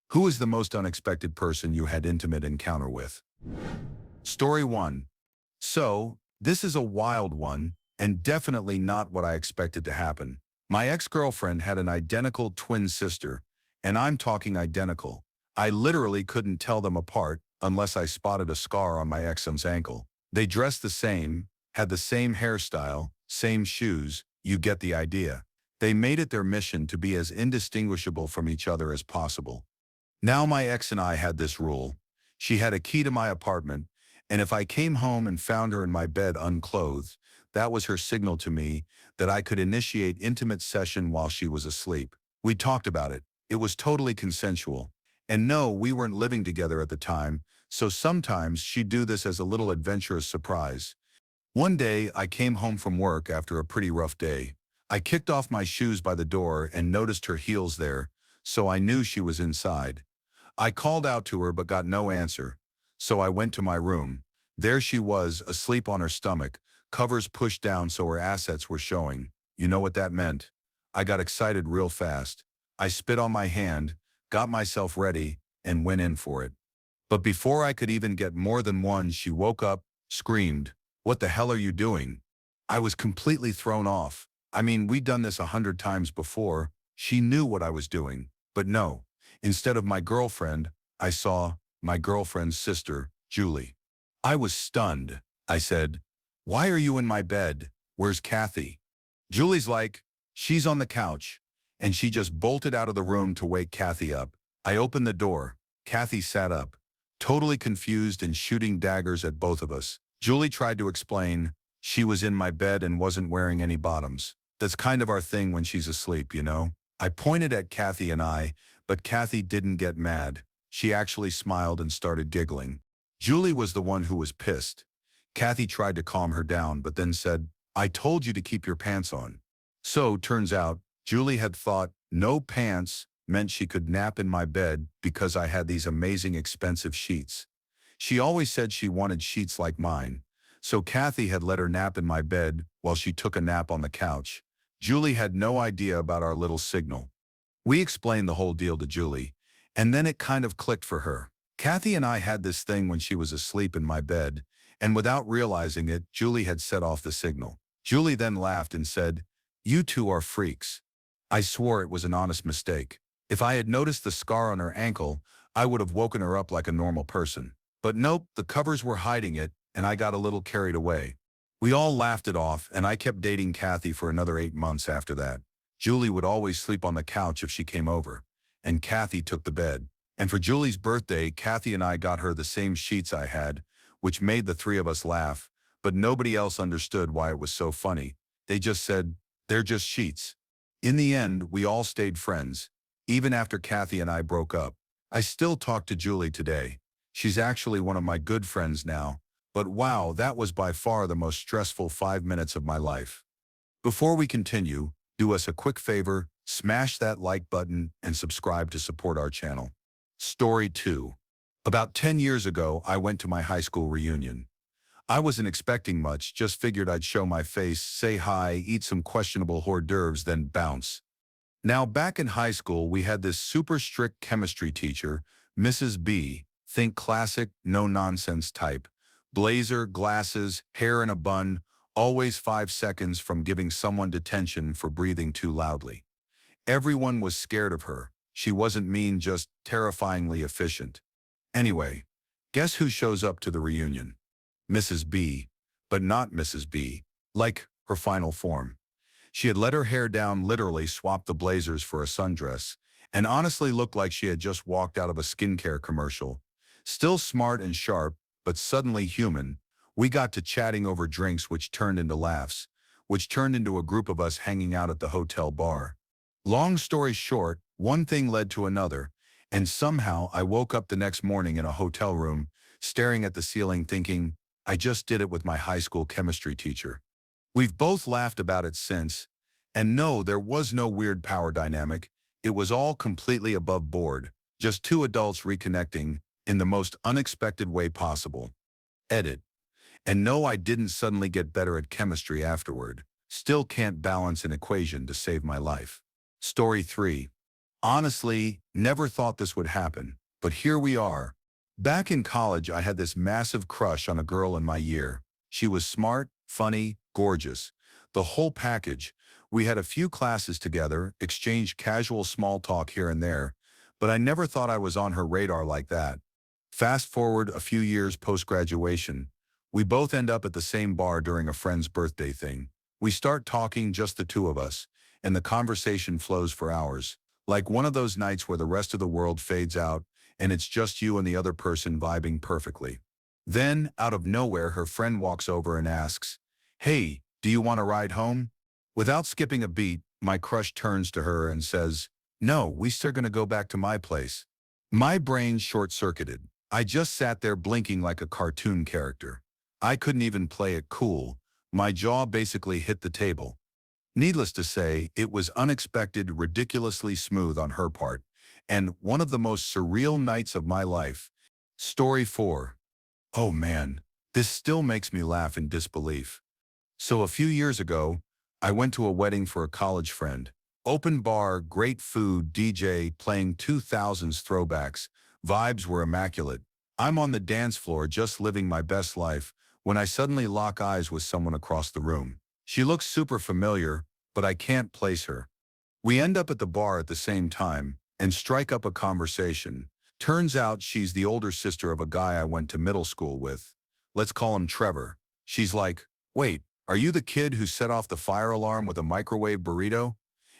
Who is the most unexpected person you had intimate encounter with? Story 1. So, this is a wild one, and definitely not what I expected to happen. My ex-girlfriend had an identical twin sister, and I'm talking identical. I literally couldn't tell them apart unless I spotted a scar on my ex's ankle. They dressed the same, had the same hairstyle, same shoes, you get the idea. They made it their mission to be as indistinguishable from each other as possible. Now my ex and I had this rule. She had a key to my apartment, and if I came home and found her in my bed unclothed, that was her signal to me that I could initiate intimate session while she was asleep. We talked about it. It was totally consensual. And no, we weren't living together at the time, so sometimes she'd do this as a little adventurous surprise. One day, I came home from work after a pretty rough day. I kicked off my shoes by the door and noticed her heels there, so I knew she was inside. I called out to her but got no answer, so I went to my room. There she was, asleep on her stomach, covers pushed down so her assets were showing. You know what that meant? I got excited real fast. I spit on my hand, got myself ready, and went in for it. But before I could even get more than one, she woke up, screamed, "What the hell are you doing?" I was completely thrown off. I mean, we'd done this 100 times before. She knew what I was doing. But no, instead of my girlfriend, I saw my girlfriend's sister, Julie. I was stunned. I said, "Why are you in my bed? Where's Kathy?" Julie's like, "She's on the couch." And she just bolted out of the room to wake Kathy up. I opened the door. Kathy sat up, totally confused and shooting daggers at both of us. Julie tried to explain she was in my bed and wasn't wearing any bottoms. That's kind of our thing when she's asleep, you know? I pointed at Kathy and but Kathy didn't get mad. She actually smiled and started giggling. Julie was the one who was pissed. Kathy tried to calm her down but then said, "I told you to keep your pants on." So, turns out, Julie had thought no pants meant she could nap in my bed because I had these amazing expensive sheets. She always said she wanted sheets like mine, so Kathy had let her nap in my bed while she took a nap on the couch. Julie had no idea about our little signal. We explained the whole deal to Julie, and then it kind of clicked for her. Kathy and I had this thing when she was asleep in my bed, and without realizing it, Julie had set off the signal. Julie then laughed and said, "You two are freaks." I swore it was an honest mistake. If I had noticed the scar on her ankle, I would have woken her up like a normal person. But nope, the covers were hiding it, and I got a little carried away. We all laughed it off, and I kept dating Kathy for another 8 months after that. Julie would always sleep on the couch if she came over, and Kathy took the bed. And for Julie's birthday, Kathy and I got her the same sheets I had, which made the three of us laugh, but nobody else understood why it was so funny. They just said, "They're just sheets." In the end, we all stayed friends, even after Kathy and I broke up. I still talk to Julie today. She's actually one of my good friends now, but wow, that was by far the most stressful 5 minutes of my life. Before we continue, do us a quick favor, smash that like button and subscribe to support our channel. Story 2. About 10 years ago, I went to my high school reunion. I wasn't expecting much, just figured I'd show my face, say hi, eat some questionable hors d'oeuvres, then bounce. Now, back in high school, we had this super strict chemistry teacher, Mrs. B, think classic, no-nonsense type. Blazer, glasses, hair in a bun, always 5 seconds from giving someone detention for breathing too loudly. Everyone was scared of her. She wasn't mean, just terrifyingly efficient. Anyway, guess who shows up to the reunion? Mrs. B, but not Mrs. B, like her final form. She had let her hair down, literally swapped the blazers for a sundress, and honestly looked like she had just walked out of a skincare commercial. Still smart and sharp, but suddenly human, we got to chatting over drinks which turned into laughs, which turned into a group of us hanging out at the hotel bar. Long story short, one thing led to another, and somehow I woke up the next morning in a hotel room, staring at the ceiling thinking, I just did it with my high school chemistry teacher. We've both laughed about it since, and no, there was no weird power dynamic. It was all completely above board, just two adults reconnecting in the most unexpected way possible. Edit. And no, I didn't suddenly get better at chemistry afterward. Still can't balance an equation to save my life. Story 3. Honestly, never thought this would happen, but here we are. Back in college, I had this massive crush on a girl in my year. She was smart, funny, gorgeous. The whole package. We had a few classes together, exchanged casual small talk here and there, but I never thought I was on her radar like that. Fast forward a few years post-graduation, we both end up at the same bar during a friend's birthday thing. We start talking, just the two of us, and the conversation flows for hours. Like one of those nights where the rest of the world fades out and it's just you and the other person vibing perfectly. Then, out of nowhere, her friend walks over and asks, "Hey, do you want to ride home?" Without skipping a beat, my crush turns to her and says, "No, we still gonna go back to my place." My brain short-circuited. I just sat there blinking like a cartoon character. I couldn't even play it cool. My jaw basically hit the table. Needless to say, it was unexpected, ridiculously smooth on her part, and one of the most surreal nights of my life. Story 4. Oh man, this still makes me laugh in disbelief. So a few years ago, I went to a wedding for a college friend. Open bar, great food, DJ playing 2000s throwbacks. Vibes were immaculate. I'm on the dance floor just living my best life when I suddenly lock eyes with someone across the room. She looks super familiar, but I can't place her. We end up at the bar at the same time and strike up a conversation. Turns out she's the older sister of a guy I went to middle school with. Let's call him Trevor. She's like, "Wait, are you the kid who set off the fire alarm with a microwave burrito?"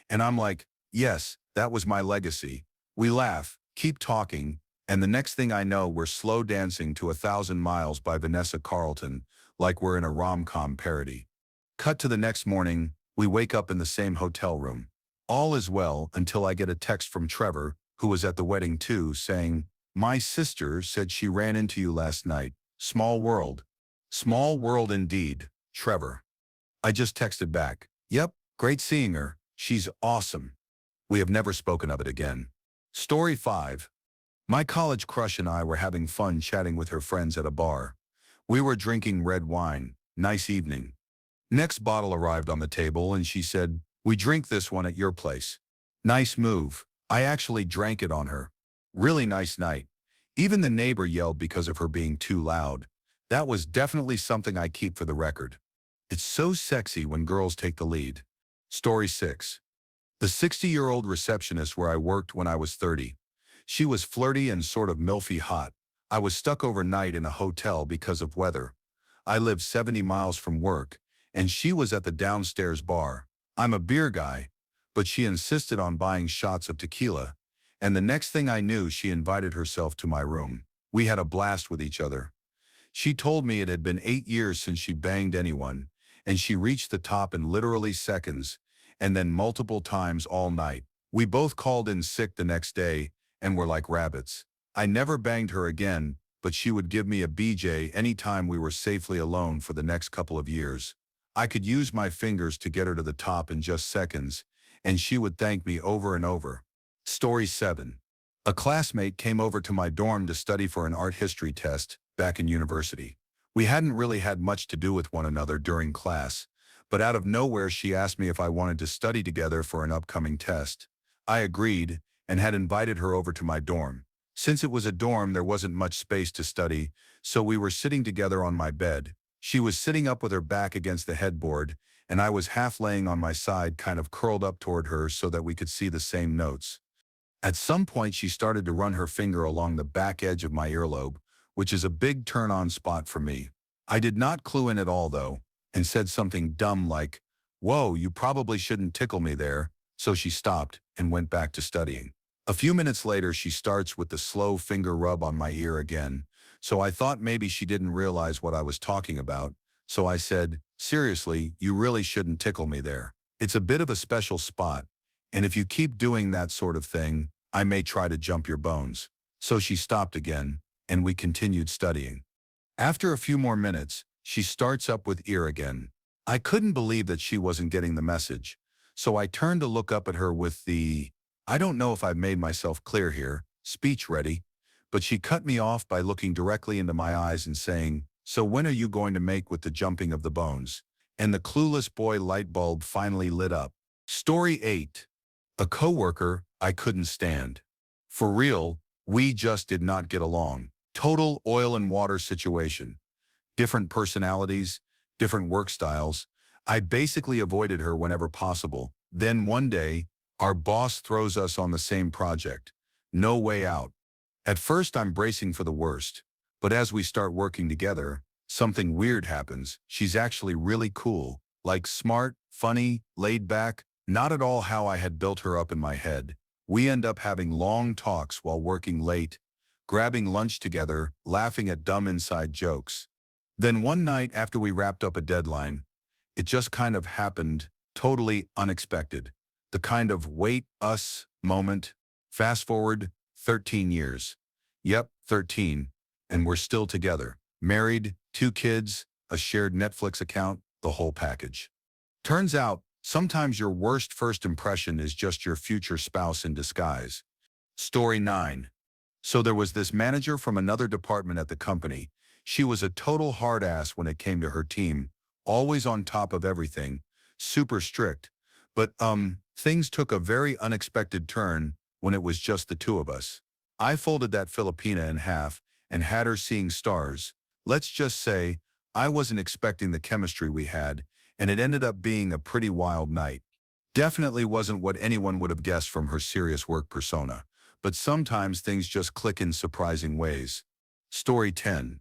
And I'm like, "Yes, that was my legacy." We laugh, keep talking, and the next thing I know, we're slow dancing to "1,000 Miles" by Vanessa Carlton, like we're in a rom-com parody. Cut to the next morning, we wake up in the same hotel room. All is well until I get a text from Trevor, who was at the wedding too, saying, "My sister said she ran into you last night. Small world." Small world indeed, Trevor. I just texted back, "Yep, great seeing her. She's awesome." We have never spoken of it again. Story 5. My college crush and I were having fun chatting with her friends at a bar. We were drinking red wine. Nice evening. Next bottle arrived on the table and she said, "We drink this one at your place." Nice move. I actually drank it on her. Really nice night. Even the neighbor yelled because of her being too loud. That was definitely something I keep for the record. It's so sexy when girls take the lead. Story 6. The 60-year-old receptionist where I worked when I was 30. She was flirty and sort of milfy hot. I was stuck overnight in a hotel because of weather. I lived 70 miles from work, and she was at the downstairs bar. I'm a beer guy, but she insisted on buying shots of tequila, and the next thing I knew, she invited herself to my room. We had a blast with each other. She told me it had been 8 years since she banged anyone, and she reached the top in literally seconds, and then multiple times all night. We both called in sick the next day and were like rabbits. I never banged her again, but she would give me a BJ anytime we were safely alone for the next couple of years. I could use my fingers to get her to the top in just seconds, and she would thank me over and over. Story 7. A classmate came over to my dorm to study for an art history test back in university. We hadn't really had much to do with one another during class, but out of nowhere she asked me if I wanted to study together for an upcoming test. I agreed and had invited her over to my dorm. Since it was a dorm, there wasn't much space to study, so we were sitting together on my bed. She was sitting up with her back against the headboard, and I was half laying on my side, kind of curled up toward her so that we could see the same notes. At some point, she started to run her finger along the back edge of my earlobe, which is a big turn-on spot for me. I did not clue in at all, though, and said something dumb like, "Whoa, you probably shouldn't tickle me there," so she stopped and went back to studying. A few minutes later, she starts with the slow finger rub on my ear again, so I thought maybe she didn't realize what I was talking about, so I said, "Seriously, you really shouldn't tickle me there. It's a bit of a special spot, and if you keep doing that sort of thing, I may try to jump your bones." So she stopped again, and we continued studying. After a few more minutes, she starts up with ear again. I couldn't believe that she wasn't getting the message, so I turned to look up at her with the, I don't know if I've made myself clear here, speech ready, but she cut me off by looking directly into my eyes and saying, "So when are you going to make with the jumping of the bones?" And the clueless boy light bulb finally lit up. Story 8. A coworker I couldn't stand. For real, we just did not get along. Total oil and water situation. Different personalities, different work styles. I basically avoided her whenever possible. Then one day, our boss throws us on the same project. No way out. At first, I'm bracing for the worst. But as we start working together, something weird happens. She's actually really cool. Like smart, funny, laid back. Not at all how I had built her up in my head. We end up having long talks while working late, grabbing lunch together, laughing at dumb inside jokes. Then one night after we wrapped up a deadline, it just kind of happened, totally unexpected. The kind of wait, us moment. Fast forward 13 years. Yep, 13. And we're still together. Married, 2 kids, a shared Netflix account, the whole package. Turns out, sometimes your worst first impression is just your future spouse in disguise. Story 9. So there was this manager from another department at the company. She was a total hard ass when it came to her team, always on top of everything, super strict. But things took a very unexpected turn when it was just the two of us. I folded that Filipina in half and had her seeing stars. Let's just say, I wasn't expecting the chemistry we had, and it ended up being a pretty wild night. Definitely wasn't what anyone would have guessed from her serious work persona, but sometimes things just click in surprising ways. Story 10.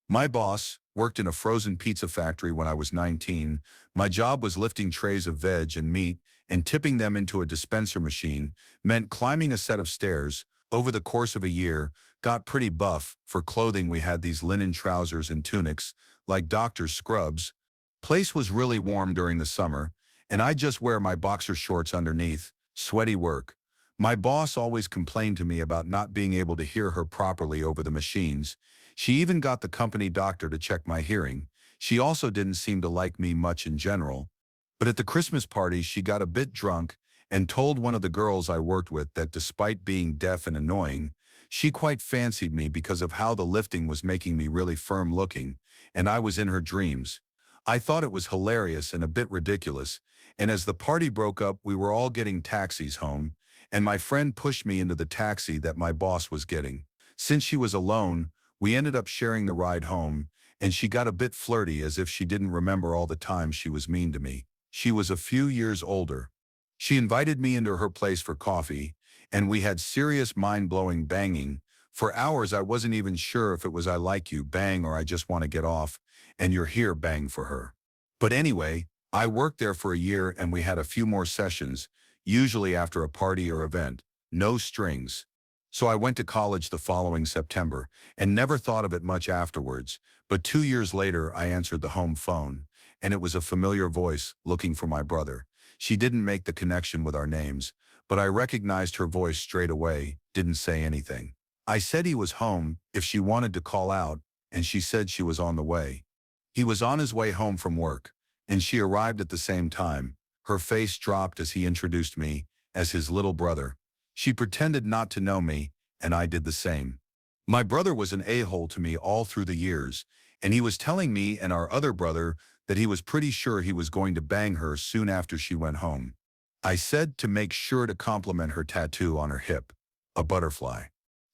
My boss worked in a frozen pizza factory when I was 19. My job was lifting trays of veg and meat and tipping them into a dispenser machine, meant climbing a set of stairs. Over the course of a year, got pretty buff. For clothing we had these linen trousers and tunics, like doctor's scrubs. Place was really warm during the summer, and I just wear my boxer shorts underneath. Sweaty work. My boss always complained to me about not being able to hear her properly over the machines. She even got the company doctor to check my hearing. She also didn't seem to like me much in general. But at the Christmas party, she got a bit drunk and told one of the girls I worked with that despite being deaf and annoying, she quite fancied me because of how the lifting was making me really firm looking, and I was in her dreams. I thought it was hilarious and a bit ridiculous, and as the party broke up, we were all getting taxis home, and my friend pushed me into the taxi that my boss was getting. Since she was alone, we ended up sharing the ride home, and she got a bit flirty as if she didn't remember all the times she was mean to me. She was a few years older. She invited me into her place for coffee, and we had serious mind-blowing banging. For hours I wasn't even sure if it was I like you bang or I just want to get off, and you're here bang for her. But anyway, I worked there for a year and we had a few more sessions, usually after a party or event. No strings. So I went to college the following September and never thought of it much afterwards, but 2 years later I answered the home phone, and it was a familiar voice looking for my brother. She didn't make the connection with our names, but I recognized her voice straight away, didn't say anything. I said he was home if she wanted to call out, and she said she was on the way. He was on his way home from work, and she arrived at the same time. Her face dropped as he introduced me as his little brother. She pretended not to know me, and I did the same. My brother was an a-hole to me all through the years, and he was telling me and our other brother that he was pretty sure he was going to bang her soon after she went home. I said to make sure to compliment her tattoo on her hip, a butterfly.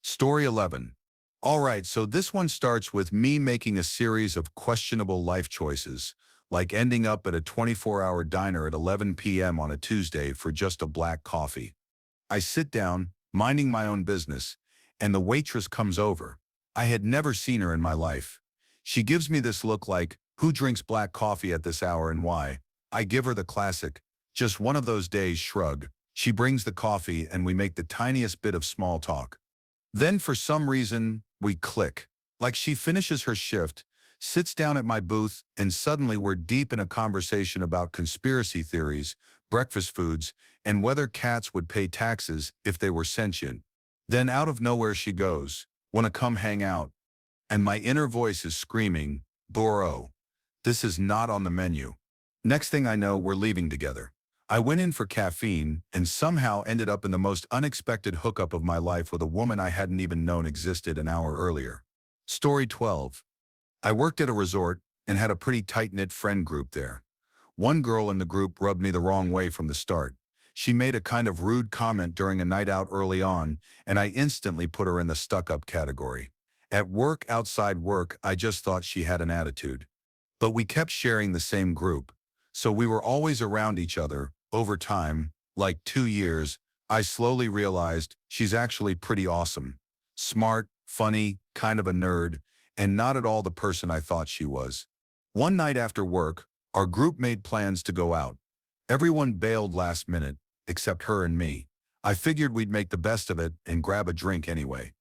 Story 11. Alright, so this one starts with me making a series of questionable life choices, like ending up at a 24-hour diner at 11 p.m. on a Tuesday for just a black coffee. I sit down, minding my own business, and the waitress comes over. I had never seen her in my life. She gives me this look like, who drinks black coffee at this hour and why? I give her the classic, just one of those days shrug. She brings the coffee and we make the tiniest bit of small talk. Then for some reason, we click. Like she finishes her shift, sits down at my booth, and suddenly we're deep in a conversation about conspiracy theories, breakfast foods, and whether cats would pay taxes if they were sentient. Then out of nowhere she goes, "Wanna come hang out?" And my inner voice is screaming, "Bro, this is not on the menu." Next thing I know, we're leaving together. I went in for caffeine and somehow ended up in the most unexpected hookup of my life with a woman I hadn't even known existed an hour earlier. Story 12. I worked at a resort and had a pretty tight-knit friend group there. One girl in the group rubbed me the wrong way from the start. She made a kind of rude comment during a night out early on, and I instantly put her in the stuck-up category. At work, outside work, I just thought she had an attitude. But we kept sharing the same group, so we were always around each other. Over time, like 2 years, I slowly realized she's actually pretty awesome. Smart, funny, kind of a nerd, and not at all the person I thought she was. One night after work, our group made plans to go out. Everyone bailed last minute, except her and me. I figured we'd make the best of it and grab a drink anyway.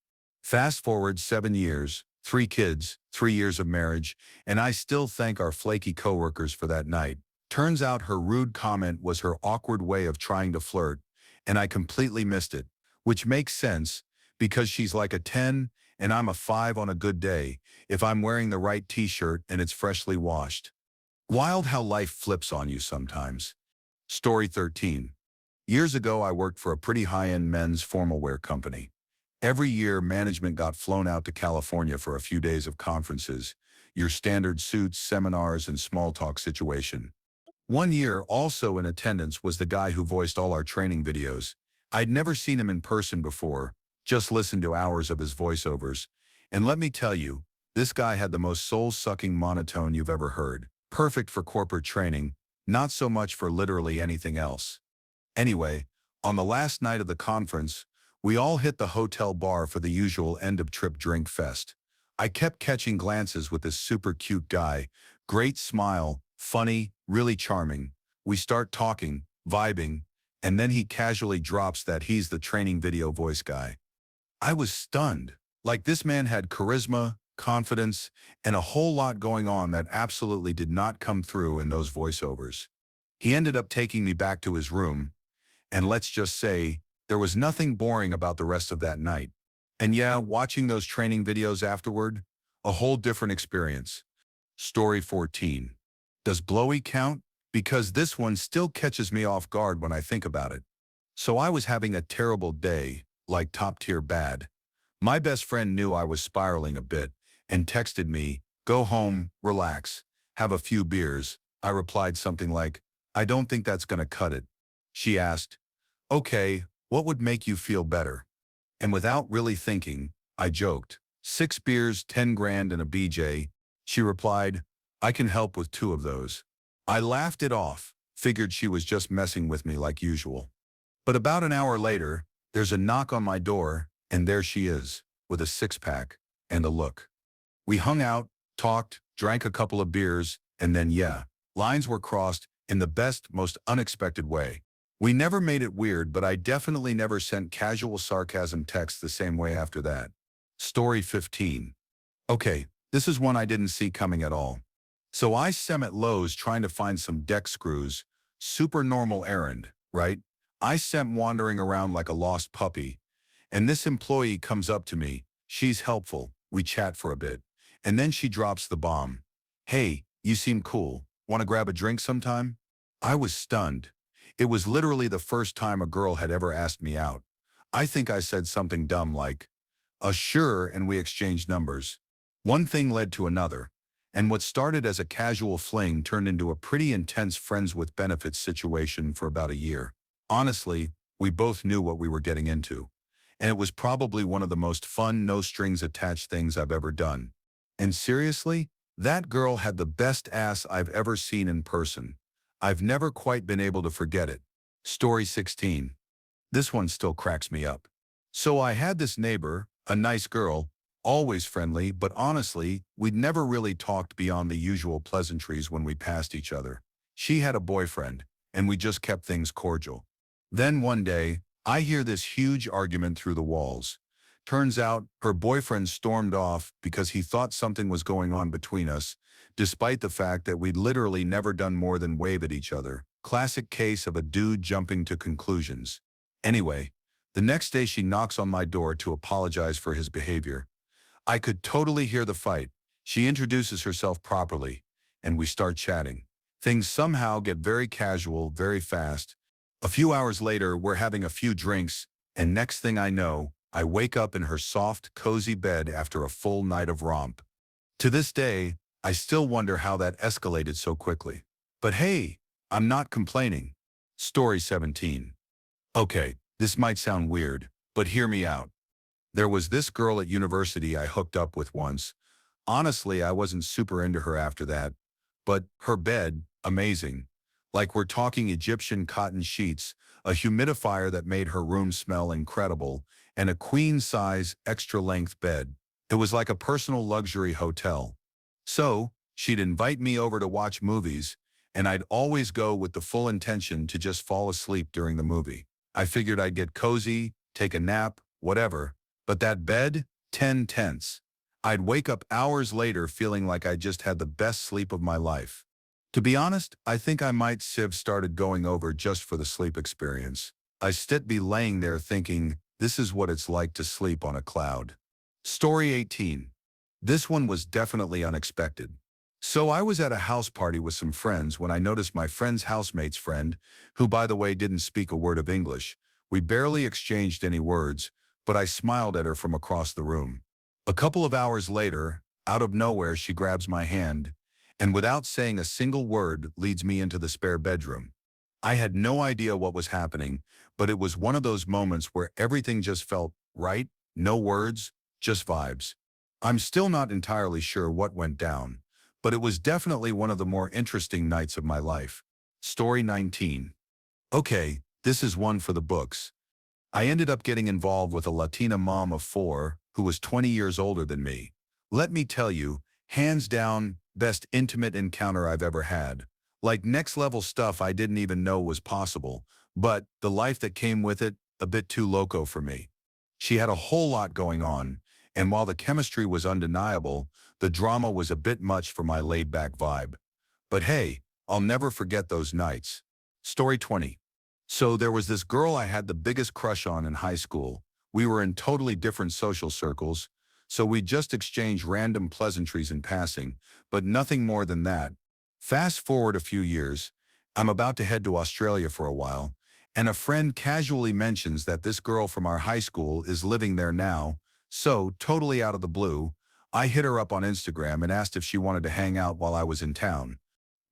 Fast forward 7 years, 3 kids, 3 years of marriage, and I still thank our flaky coworkers for that night. Turns out her rude comment was her awkward way of trying to flirt, and I completely missed it, which makes sense because she's like a 10 and I'm a 5 on a good day if I'm wearing the right t-shirt and it's freshly washed. Wild how life flips on you sometimes. Story 13. Years ago, I worked for a pretty high-end men's formal wear company. Every year, management got flown out to California for a few days of conferences, your standard suits, seminars, and small talk situation. One year, also in attendance, was the guy who voiced all our training videos. I'd never seen him in person before, just listened to hours of his voiceovers. And let me tell you, this guy had the most soul-sucking monotone you've ever heard. Perfect for corporate training, not so much for literally anything else. Anyway, on the last night of the conference, we all hit the hotel bar for the usual end-of-trip drink fest. I kept catching glances with this super cute guy, great smile, funny, really charming. We start talking, vibing, and then he casually drops that he's the training video voice guy. I was stunned. Like this man had charisma, confidence, and a whole lot going on that absolutely did not come through in those voiceovers. He ended up taking me back to his room, and let's just say, there was nothing boring about the rest of that night. And yeah, watching those training videos afterward, a whole different experience. Story 14. Does blowy count? Because this one still catches me off guard when I think about it. So I was having a terrible day, like top tier bad. My best friend knew I was spiraling a bit and texted me, "Go home, relax, have a few beers." I replied something like, "I don't think that's gonna cut it." She asked, "Okay, what would make you feel better?" And without really thinking, I joked, "6 beers, 10 grand and a BJ. She replied, "I can help with 2 of those." I laughed it off, figured she was just messing with me like usual. But about an hour later, there's a knock on my door, and there she is, with a six-pack and a look. We hung out, talked, drank a couple of beers, and then yeah, lines were crossed in the best, most unexpected way. We never made it weird, but I definitely never sent casual sarcasm texts the same way after that. Story 15. Okay, this is one I didn't see coming at all. So I am at Lowe's trying to find some deck screws. Super normal errand, right? I am wandering around like a lost puppy, and this employee comes up to me. She's helpful. We chat for a bit, and then she drops the bomb. "Hey, you seem cool. Want to grab a drink sometime?" I was stunned. It was literally the first time a girl had ever asked me out. I think I said something dumb like, sure, and we exchanged numbers. One thing led to another, and what started as a casual fling turned into a pretty intense friends with benefits situation for about a year. Honestly, we both knew what we were getting into, and it was probably one of the most fun, no-strings-attached things I've ever done. And seriously, that girl had the best ass I've ever seen in person. I've never quite been able to forget it. Story 16. This one still cracks me up. So I had this neighbor, a nice girl, always friendly, but honestly, we'd never really talked beyond the usual pleasantries when we passed each other. She had a boyfriend, and we just kept things cordial. Then one day, I hear this huge argument through the walls. Turns out, her boyfriend stormed off because he thought something was going on between us, despite the fact that we'd literally never done more than wave at each other. Classic case of a dude jumping to conclusions. Anyway, the next day she knocks on my door to apologize for his behavior. I could totally hear the fight. She introduces herself properly, and we start chatting. Things somehow get very casual, very fast. A few hours later, we're having a few drinks, and next thing I know, I wake up in her soft, cozy bed after a full night of romp. To this day, I still wonder how that escalated so quickly. But hey, I'm not complaining. Story 17. Okay, this might sound weird, but hear me out. There was this girl at university I hooked up with once. Honestly, I wasn't super into her after that, but her bed, amazing. Like we're talking Egyptian cotton sheets, a humidifier that made her room smell incredible, and a queen-size, extra-length bed. It was like a personal luxury hotel. So, she'd invite me over to watch movies, and I'd always go with the full intention to just fall asleep during the movie. I figured I'd get cozy, take a nap, whatever, but that bed, 10 tenths. I'd wake up hours later feeling like I just had the best sleep of my life. To be honest, I think I might have started going over just for the sleep experience. I still be laying there thinking, this is what it's like to sleep on a cloud. Story 18. This one was definitely unexpected. So I was at a house party with some friends when I noticed my friend's housemate's friend, who by the way didn't speak a word of English. We barely exchanged any words, but I smiled at her from across the room. A couple of hours later, out of nowhere she grabs my hand, and without saying a single word leads me into the spare bedroom. I had no idea what was happening, but it was one of those moments where everything just felt right, no words, just vibes. I'm still not entirely sure what went down, but it was definitely one of the more interesting nights of my life. Story 19. Okay, this is one for the books. I ended up getting involved with a Latina mom of 4 who was 20 years older than me. Let me tell you, hands down, best intimate encounter I've ever had. Like next level stuff I didn't even know was possible, but the life that came with it, a bit too loco for me. She had a whole lot going on, and while the chemistry was undeniable, the drama was a bit much for my laid-back vibe. But hey, I'll never forget those nights. Story 20. So there was this girl I had the biggest crush on in high school. We were in totally different social circles, so we just exchanged random pleasantries in passing, but nothing more than that. Fast forward a few years, I'm about to head to Australia for a while, and a friend casually mentions that this girl from our high school is living there now, so totally out of the blue, I hit her up on Instagram and asked if she wanted to hang out while I was in town.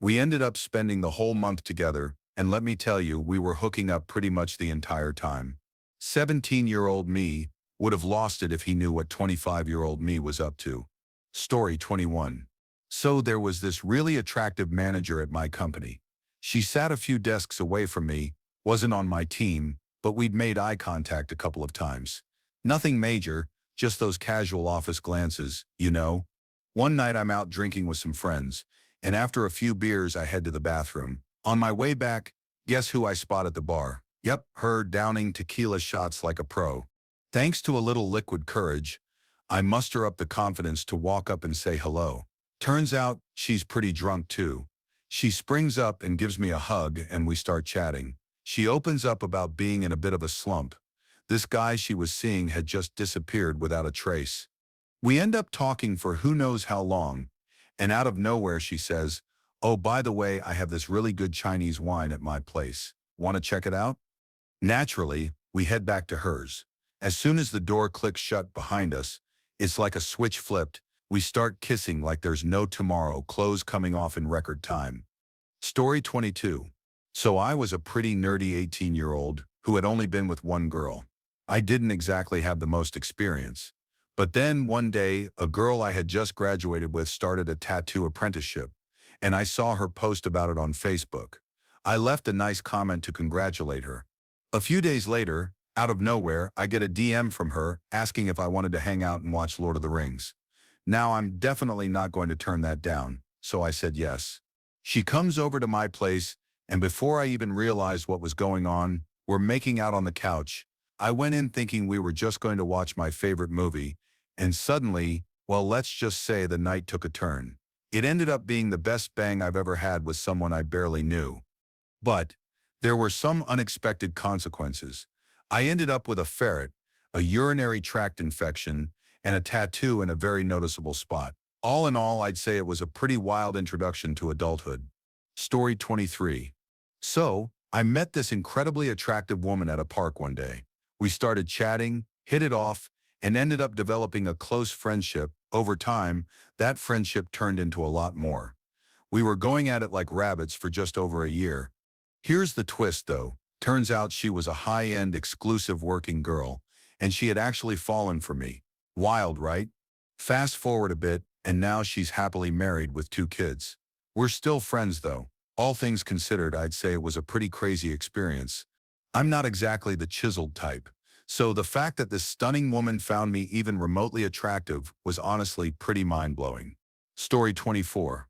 We ended up spending the whole month together, and let me tell you, we were hooking up pretty much the entire time. 17-year-old me would have lost it if he knew what 25-year-old me was up to. Story 21. So there was this really attractive manager at my company. She sat a few desks away from me, wasn't on my team, but we'd made eye contact a couple of times. Nothing major, just those casual office glances, you know. One night I'm out drinking with some friends, and after a few beers I head to the bathroom. On my way back, guess who I spot at the bar? Yep, her downing tequila shots like a pro. Thanks to a little liquid courage, I muster up the confidence to walk up and say hello. Turns out, she's pretty drunk too. She springs up and gives me a hug and we start chatting. She opens up about being in a bit of a slump. This guy she was seeing had just disappeared without a trace. We end up talking for who knows how long, and out of nowhere she says, "Oh, by the way, I have this really good Chinese wine at my place. Want to check it out?" Naturally, we head back to hers. As soon as the door clicks shut behind us, it's like a switch flipped. We start kissing like there's no tomorrow, clothes coming off in record time. Story 22. So I was a pretty nerdy 18-year-old who had only been with one girl. I didn't exactly have the most experience. But then one day, a girl I had just graduated with started a tattoo apprenticeship, and I saw her post about it on Facebook. I left a nice comment to congratulate her. A few days later, out of nowhere, I get a DM from her asking if I wanted to hang out and watch Lord of the Rings. Now I'm definitely not going to turn that down, so I said yes. She comes over to my place, and before I even realized what was going on, we're making out on the couch. I went in thinking we were just going to watch my favorite movie, and suddenly, well, let's just say the night took a turn. It ended up being the best bang I've ever had with someone I barely knew. But there were some unexpected consequences. I ended up with a ferret, a urinary tract infection, and a tattoo in a very noticeable spot. All in all, I'd say it was a pretty wild introduction to adulthood. Story 23. So, I met this incredibly attractive woman at a park one day. We started chatting, hit it off, and ended up developing a close friendship. Over time, that friendship turned into a lot more. We were going at it like rabbits for just over a year. Here's the twist though. Turns out she was a high-end exclusive working girl, and she had actually fallen for me. Wild, right? Fast forward a bit, and now she's happily married with 2 kids. We're still friends though. All things considered, I'd say it was a pretty crazy experience. I'm not exactly the chiseled type, so the fact that this stunning woman found me even remotely attractive was honestly pretty mind-blowing. Story 24.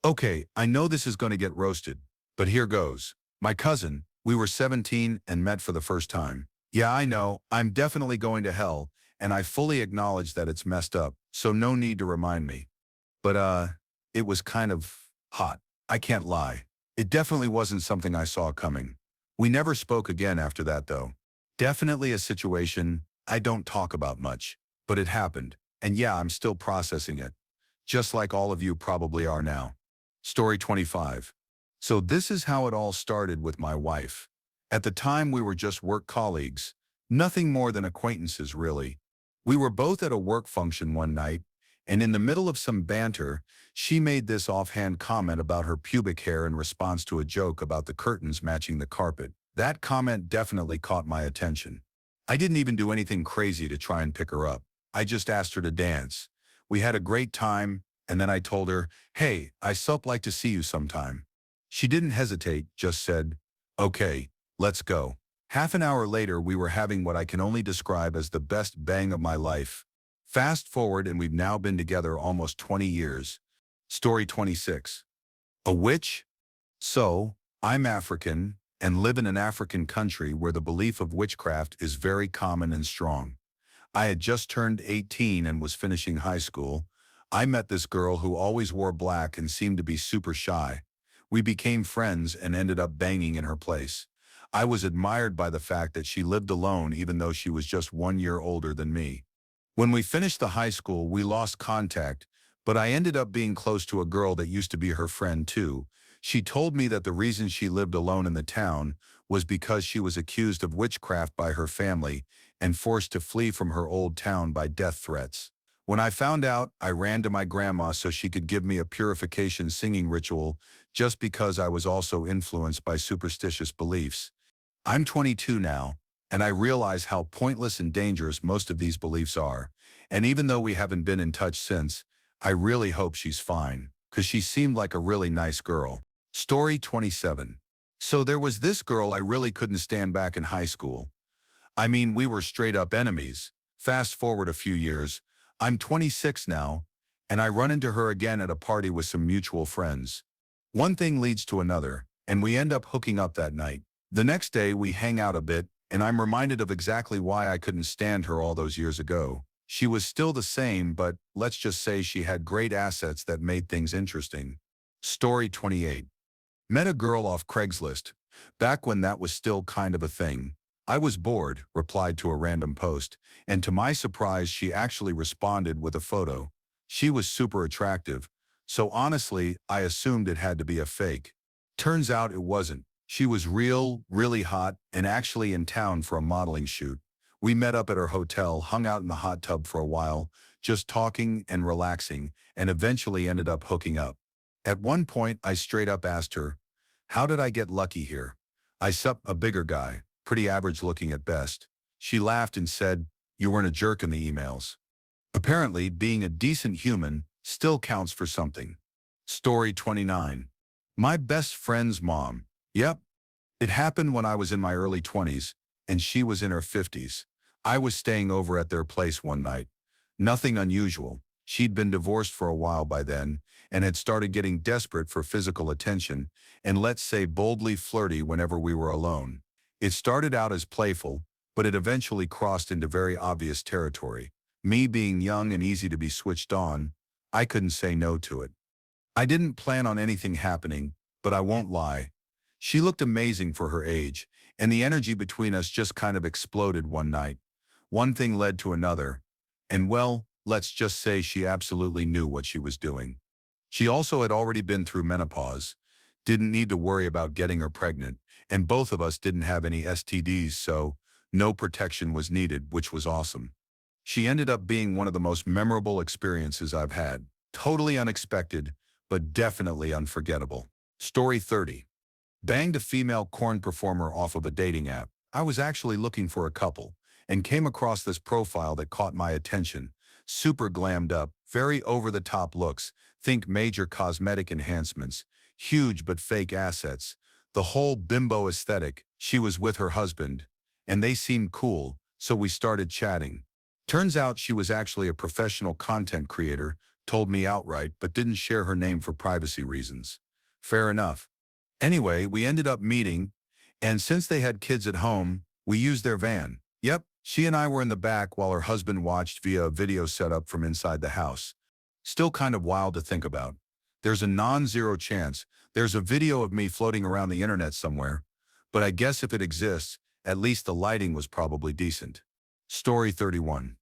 Okay, I know this is going to get roasted, but here goes. My cousin, we were 17 and met for the first time. Yeah, I know, I'm definitely going to hell, and I fully acknowledge that it's messed up, so no need to remind me. But it was kind of hot. I can't lie. It definitely wasn't something I saw coming. We never spoke again after that though. Definitely a situation I don't talk about much, but it happened, and yeah, I'm still processing it. Just like all of you probably are now. Story 25. So this is how it all started with my wife. At the time we were just work colleagues, nothing more than acquaintances really. We were both at a work function one night, and in the middle of some banter, she made this offhand comment about her pubic hair in response to a joke about the curtains matching the carpet. That comment definitely caught my attention. I didn't even do anything crazy to try and pick her up. I just asked her to dance. We had a great time, and then I told her, "Hey, I sup like to see you sometime." She didn't hesitate, just said, "Okay, let's go." Half an hour later, we were having what I can only describe as the best bang of my life. Fast forward, and we've now been together almost 20 years. Story 26. A witch? So, I'm African and live in an African country where the belief of witchcraft is very common and strong. I had just turned 18 and was finishing high school. I met this girl who always wore black and seemed to be super shy. We became friends and ended up banging in her place. I was admired by the fact that she lived alone even though she was just 1 year older than me. When we finished the high school, we lost contact, but I ended up being close to a girl that used to be her friend too. She told me that the reason she lived alone in the town was because she was accused of witchcraft by her family and forced to flee from her old town by death threats. When I found out, I ran to my grandma so she could give me a purification singing ritual just because I was also influenced by superstitious beliefs. I'm 22 now, and I realize how pointless and dangerous most of these beliefs are. And even though we haven't been in touch since, I really hope she's fine, because she seemed like a really nice girl. Story 27. So there was this girl I really couldn't stand back in high school. I mean, we were straight up enemies. Fast forward a few years, I'm 26 now, and I run into her again at a party with some mutual friends. One thing leads to another, and we end up hooking up that night. The next day we hang out a bit, and I'm reminded of exactly why I couldn't stand her all those years ago. She was still the same, but let's just say she had great assets that made things interesting. Story 28. Met a girl off Craigslist, back when that was still kind of a thing. I was bored, replied to a random post, and to my surprise she actually responded with a photo. She was super attractive, so honestly I assumed it had to be a fake. Turns out it wasn't. She was real, really hot, and actually in town for a modeling shoot. We met up at her hotel, hung out in the hot tub for a while, just talking and relaxing, and eventually ended up hooking up. At one point, I straight up asked her, "How did I get lucky here? I sup a bigger guy, pretty average looking at best." She laughed and said, "You weren't a jerk in the emails." Apparently, being a decent human still counts for something. Story 29. My best friend's mom. Yep. It happened when I was in my early 20s, and she was in her 50s. I was staying over at their place one night. Nothing unusual. She'd been divorced for a while by then, and had started getting desperate for physical attention, and let's say boldly flirty whenever we were alone. It started out as playful, but it eventually crossed into very obvious territory. Me being young and easy to be switched on, I couldn't say no to it. I didn't plan on anything happening, but I won't lie. She looked amazing for her age, and the energy between us just kind of exploded one night. One thing led to another, and well, let's just say she absolutely knew what she was doing. She also had already been through menopause, didn't need to worry about getting her pregnant, and both of us didn't have any STDs, so no protection was needed, which was awesome. She ended up being one of the most memorable experiences I've had. Totally unexpected, but definitely unforgettable. Story 30. Banged a female corn performer off of a dating app. I was actually looking for a couple and came across this profile that caught my attention. Super glammed up, very over-the-top looks, think major cosmetic enhancements, huge but fake assets, the whole bimbo aesthetic. She was with her husband, and they seemed cool, so we started chatting. Turns out she was actually a professional content creator, told me outright, but didn't share her name for privacy reasons. Fair enough. Anyway, we ended up meeting, and since they had kids at home, we used their van. Yep, she and I were in the back while her husband watched via a video setup from inside the house. Still kind of wild to think about. There's a non-zero chance there's a video of me floating around the internet somewhere, but I guess if it exists, at least the lighting was probably decent. Story 31.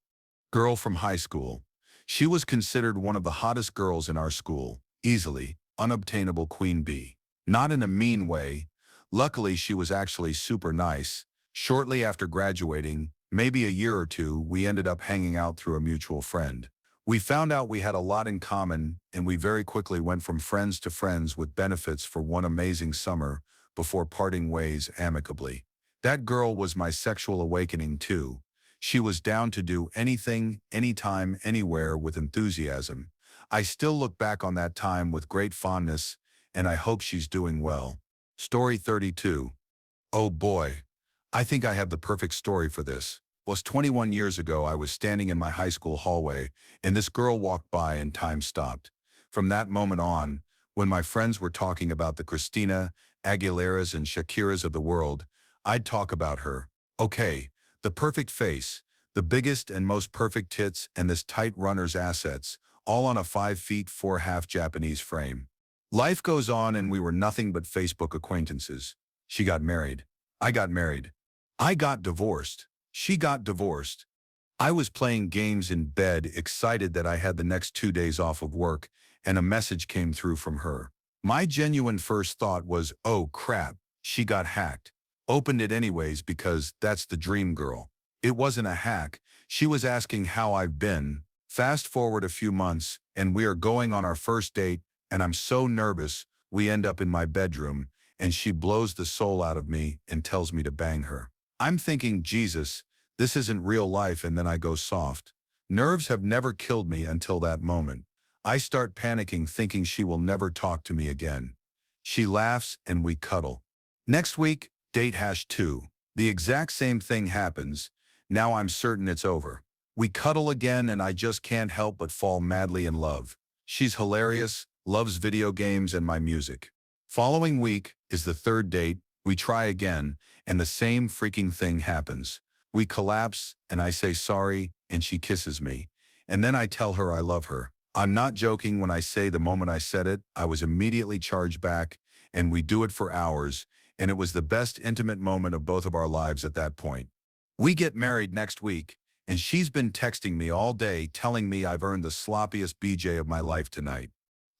Girl from high school. She was considered one of the hottest girls in our school, easily, unobtainable queen bee. Not in a mean way. Luckily, she was actually super nice. Shortly after graduating, maybe a year or two, we ended up hanging out through a mutual friend. We found out we had a lot in common, and we very quickly went from friends to friends with benefits for one amazing summer before parting ways amicably. That girl was my sexual awakening too. She was down to do anything, anytime, anywhere with enthusiasm. I still look back on that time with great fondness, and I hope she's doing well. Story 32. Oh boy, I think I have the perfect story for this. Was 21 years ago, I was standing in my high school hallway, and this girl walked by and time stopped. From that moment on, when my friends were talking about the Christina Aguileras and Shakiras of the world, I'd talk about her. Okay, the perfect face, the biggest and most perfect tits, and this tight runner's assets, all on a 5'4" Japanese frame. Life goes on, and we were nothing but Facebook acquaintances. She got married. I got married. I got divorced. She got divorced. I was playing games in bed, excited that I had the next 2 days off of work, and a message came through from her. My genuine first thought was, oh crap, she got hacked. Opened it anyways because that's the dream girl. It wasn't a hack. She was asking how I've been. Fast forward a few months, and we are going on our first date, and I'm so nervous, we end up in my bedroom, and she blows the soul out of me and tells me to bang her. I'm thinking, Jesus, this isn't real life, and then I go soft. Nerves have never killed me until that moment. I start panicking, thinking she will never talk to me again. She laughs and we cuddle. Next week, date #2. The exact same thing happens. Now I'm certain it's over. We cuddle again, and I just can't help but fall madly in love. She's hilarious, loves video games and my music. Following week is the third date. We try again, and the same freaking thing happens. We collapse, and I say sorry, and she kisses me. And then I tell her I love her. I'm not joking when I say the moment I said it, I was immediately charged back, and we do it for hours, and it was the best intimate moment of both of our lives at that point. We get married next week, and she's been texting me all day telling me I've earned the sloppiest BJ of my life tonight.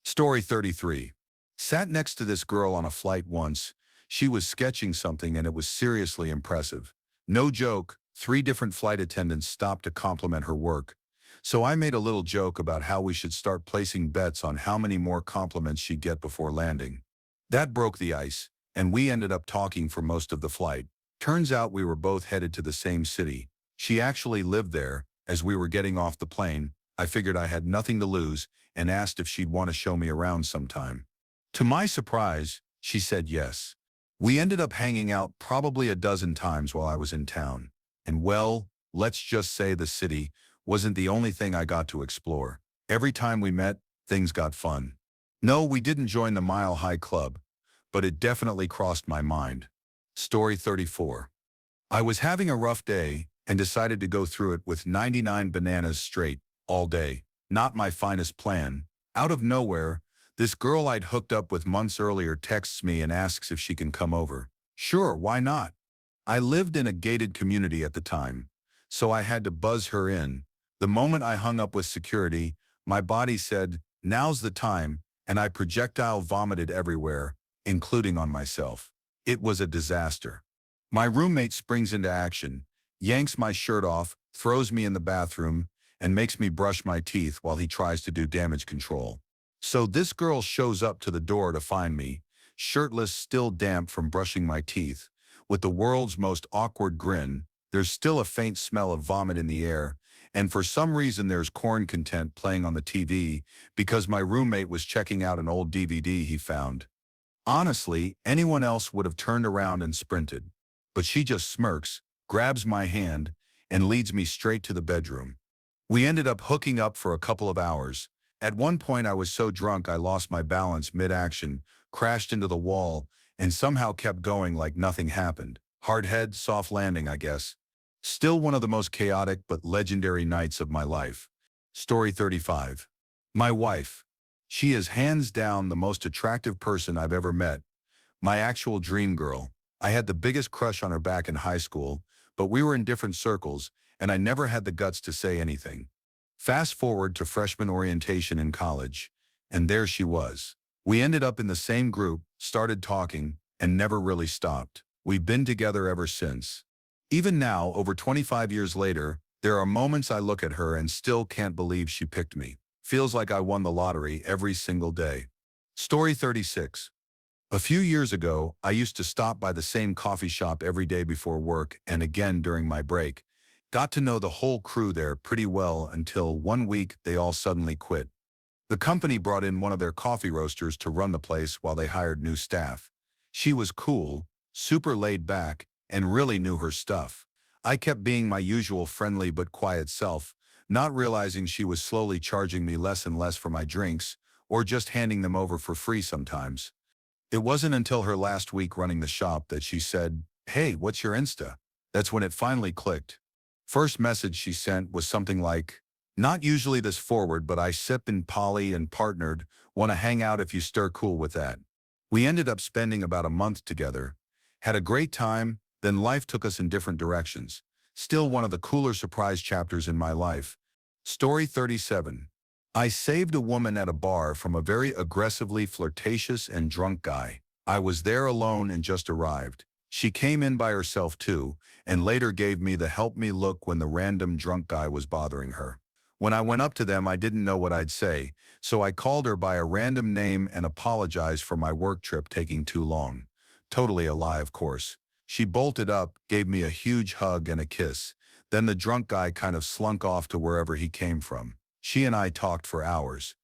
Story 33. Sat next to this girl on a flight once. She was sketching something, and it was seriously impressive. No joke, 3 different flight attendants stopped to compliment her work. So I made a little joke about how we should start placing bets on how many more compliments she'd get before landing. That broke the ice, and we ended up talking for most of the flight. Turns out we were both headed to the same city. She actually lived there. As we were getting off the plane, I figured I had nothing to lose and asked if she'd want to show me around sometime. To my surprise, she said yes. We ended up hanging out probably a dozen times while I was in town. And well, let's just say the city wasn't the only thing I got to explore. Every time we met, things got fun. No, we didn't join the Mile High Club, but it definitely crossed my mind. Story 34. I was having a rough day and decided to go through it with 99 bananas straight, all day. Not my finest plan. Out of nowhere, this girl I'd hooked up with months earlier texts me and asks if she can come over. Sure, why not? I lived in a gated community at the time, so I had to buzz her in. The moment I hung up with security, my body said, now's the time, and I projectile vomited everywhere, including on myself. It was a disaster. My roommate springs into action, yanks my shirt off, throws me in the bathroom, and makes me brush my teeth while he tries to do damage control. So this girl shows up to the door to find me. shirtless, still damp from brushing my teeth, with the world's most awkward grin. There's still a faint smell of vomit in the air, and for some reason there's corn content playing on the TV because my roommate was checking out an old DVD he found. Honestly, anyone else would have turned around and sprinted. But she just smirks, grabs my hand, and leads me straight to the bedroom. We ended up hooking up for a couple of hours. At one point I was so drunk I lost my balance mid-action, crashed into the wall, and somehow kept going like nothing happened. Hard head, soft landing, I guess. Still one of the most chaotic but legendary nights of my life. Story 35. My wife. She is hands down the most attractive person I've ever met. My actual dream girl. I had the biggest crush on her back in high school, but we were in different circles, and I never had the guts to say anything. Fast forward to freshman orientation in college, and there she was. We ended up in the same group, started talking, and never really stopped. We've been together ever since. Even now, over 25 years later, there are moments I look at her and still can't believe she picked me. Feels like I won the lottery every single day. Story 36. A few years ago, I used to stop by the same coffee shop every day before work and again during my break. Got to know the whole crew there pretty well until one week they all suddenly quit. The company brought in one of their coffee roasters to run the place while they hired new staff. She was cool, super laid back, and really knew her stuff. I kept being my usual friendly but quiet self, not realizing she was slowly charging me less and less for my drinks, or just handing them over for free sometimes. It wasn't until her last week running the shop that she said, "Hey, what's your Insta?" That's when it finally clicked. First message she sent was something like, "Not usually this forward, but I sip in poly and partnered, wanna hang out if you stir, cool with that." We ended up spending about a month together, had a great time, then life took us in different directions. Still one of the cooler surprise chapters in my life. Story 37. I saved a woman at a bar from a very aggressively flirtatious and drunk guy. I was there alone and just arrived. She came in by herself too, and later gave me the help me look when the random drunk guy was bothering her. When I went up to them, I didn't know what I'd say, so I called her by a random name and apologized for my work trip taking too long. Totally a lie, of course. She bolted up, gave me a huge hug and a kiss. Then the drunk guy kind of slunk off to wherever he came from. She and I talked for hours.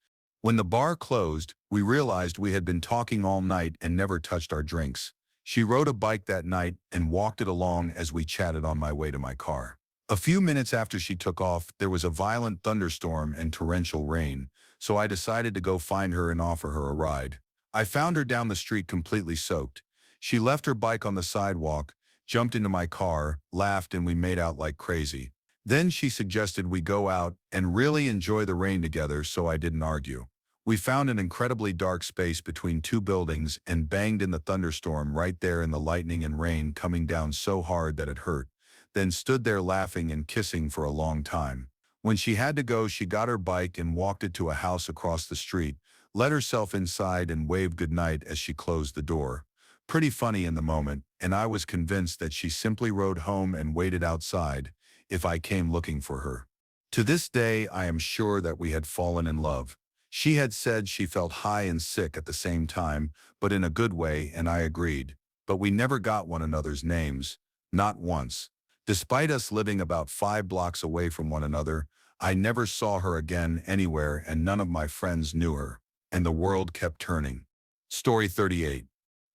When the bar closed, we realized we had been talking all night and never touched our drinks. She rode a bike that night and walked it along as we chatted on my way to my car. A few minutes after she took off, there was a violent thunderstorm and torrential rain, so I decided to go find her and offer her a ride. I found her down the street completely soaked. She left her bike on the sidewalk, jumped into my car, laughed, and we made out like crazy. Then she suggested we go out and really enjoy the rain together, so I didn't argue. We found an incredibly dark space between two buildings and banged in the thunderstorm right there in the lightning and rain coming down so hard that it hurt, then stood there laughing and kissing for a long time. When she had to go, she got her bike and walked it to a house across the street, let herself inside and waved goodnight as she closed the door. Pretty funny in the moment, and I was convinced that she simply rode home and waited outside if I came looking for her. To this day, I am sure that we had fallen in love. She had said she felt high and sick at the same time, but in a good way, and I agreed. But we never got one another's names, not once. Despite us living about 5 blocks away from one another, I never saw her again anywhere, and none of my friends knew her. And the world kept turning. Story 38.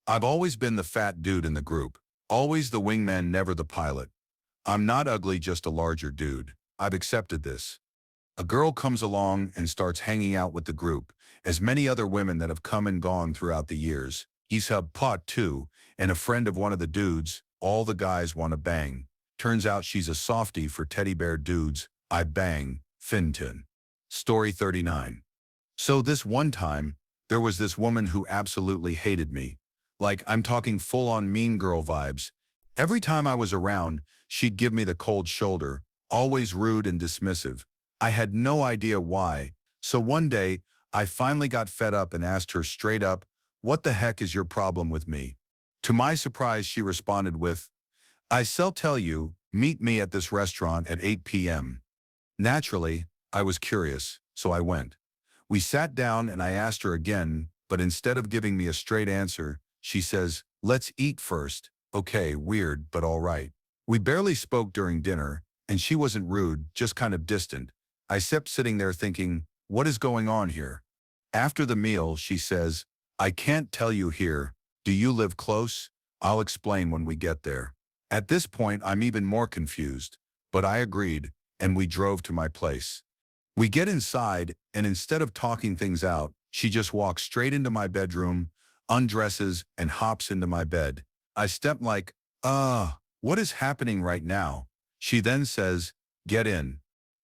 I've always been the fat dude in the group. Always the wingman, never the pilot. I'm not ugly, just a larger dude. I've accepted this. A girl comes along and starts hanging out with the group, as many other women that have come and gone throughout the years. He's a pot too, and a friend of one of the dudes. All the guys want to bang. Turns out she's a softie for teddy bear dudes. I bang. Finton. Story 39. So this one time, there was this woman who absolutely hated me. Like, I'm talking full-on mean girl vibes. Every time I was around, she'd give me the cold shoulder, always rude and dismissive. I had no idea why, so one day, I finally got fed up and asked her straight up, "What the heck is your problem with me?" To my surprise, she responded with, "I shall tell you, meet me at this restaurant at 8 p.m. Naturally, I was curious, so I went. We sat down and I asked her again, but instead of giving me a straight answer, She says, "Let's eat first." Okay, weird, but all right. We barely spoke during dinner, and she wasn't rude, just kind of distant. I kept sitting there thinking, what is going on here? After the meal, she says, "I can't tell you here. Do you live close? I'll explain when we get there." At this point, I'm even more confused, but I agreed, and we drove to my place. We get inside, and instead of talking things out, she just walks straight into my bedroom, undresses, and hops into my bed. I step like, what is happening right now? She then says, "Get in."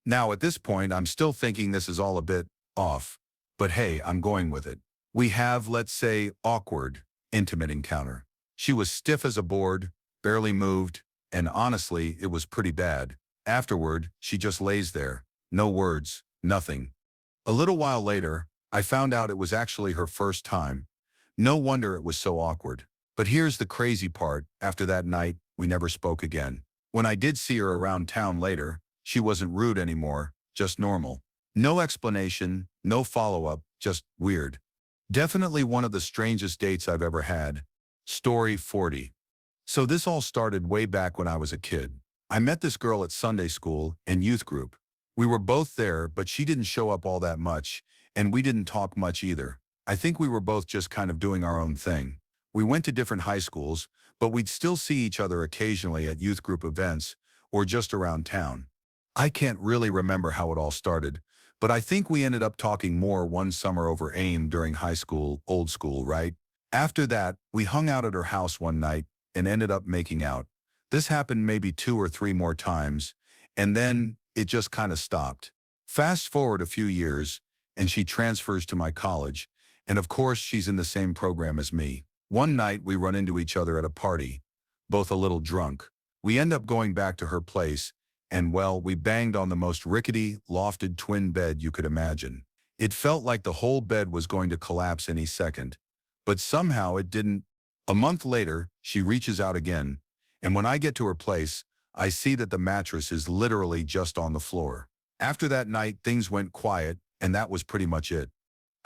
Now at this point, I'm still thinking this is all a bit off, but hey, I'm going with it. We have, let's say, awkward, intimate encounter. She was stiff as a board, barely moved, and honestly, it was pretty bad. Afterward, she just lays there. No words, nothing. A little while later, I found out it was actually her first time. No wonder it was so awkward. But here's the crazy part. After that night, we never spoke again. When I did see her around town later, she wasn't rude anymore, just normal. No explanation, no follow-up, just weird. Definitely one of the strangest dates I've ever had. Story 40. So this all started way back when I was a kid. I met this girl at Sunday school and youth group. We were both there, but she didn't show up all that much, and we didn't talk much either. I think we were both just kind of doing our own thing. We went to different high schools, but we'd still see each other occasionally at youth group events or just around town. I can't really remember how it all started, but I think we ended up talking more one summer over AIM during high school, old school, right? After that, we hung out at her house one night and ended up making out. This happened maybe 2 or 3 more times, and then it just kind of stopped. Fast forward a few years, and she transfers to my college, and of course she's in the same program as me. One night we run into each other at a party, both a little drunk. We end up going back to her place, and well, we banged on the most rickety, lofted twin bed you could imagine. It felt like the whole bed was going to collapse any second, but somehow it didn't. A month later, she reaches out again, and when I get to her place, I see that the mattress is literally just on the floor. After that night, things went quiet, and that was pretty much it.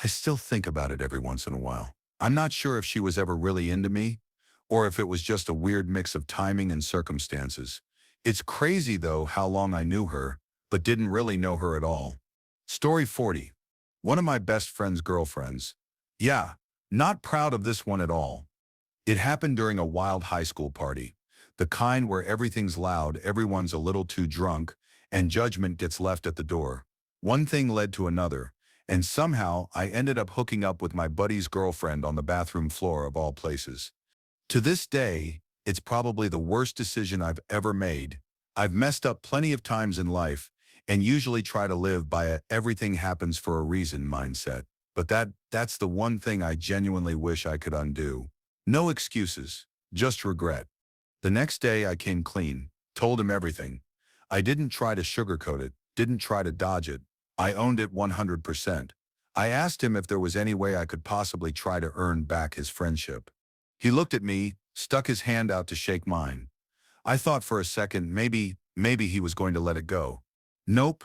I still think about it every once in a while. I'm not sure if she was ever really into me, or if it was just a weird mix of timing and circumstances. It's crazy, though, how long I knew her, but didn't really know her at all. Story 40. One of my best friend's girlfriends. Yeah, not proud of this one at all. It happened during a wild high school party. The kind where everything's loud, everyone's a little too drunk, and judgment gets left at the door. One thing led to another, and somehow I ended up hooking up with my buddy's girlfriend on the bathroom floor of all places. To this day, it's probably the worst decision I've ever made. I've messed up plenty of times in life, and usually try to live by a everything happens for a reason mindset. But that's the one thing I genuinely wish I could undo. No excuses, just regret. The next day I came clean, told him everything. I didn't try to sugarcoat it, didn't try to dodge it. I owned it 100%. I asked him if there was any way I could possibly try to earn back his friendship. He looked at me, stuck his hand out to shake mine. I thought for a second maybe he was going to let it go. Nope.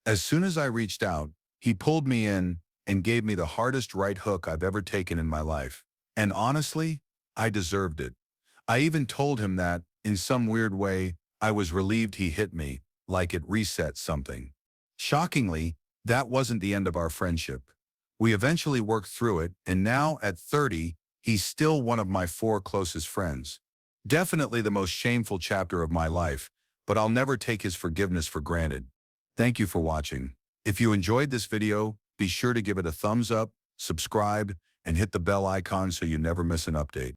As soon as I reached out, he pulled me in and gave me the hardest right hook I've ever taken in my life. And honestly, I deserved it. I even told him that, in some weird way, I was relieved he hit me, like it reset something. Shockingly, that wasn't the end of our friendship. We eventually worked through it, and now, at 30, he's still one of my 4 closest friends. Definitely the most shameful chapter of my life, but I'll never take his forgiveness for granted. Thank you for watching. If you enjoyed this video, be sure to give it a thumbs up, subscribe, and hit the bell icon so you never miss an update.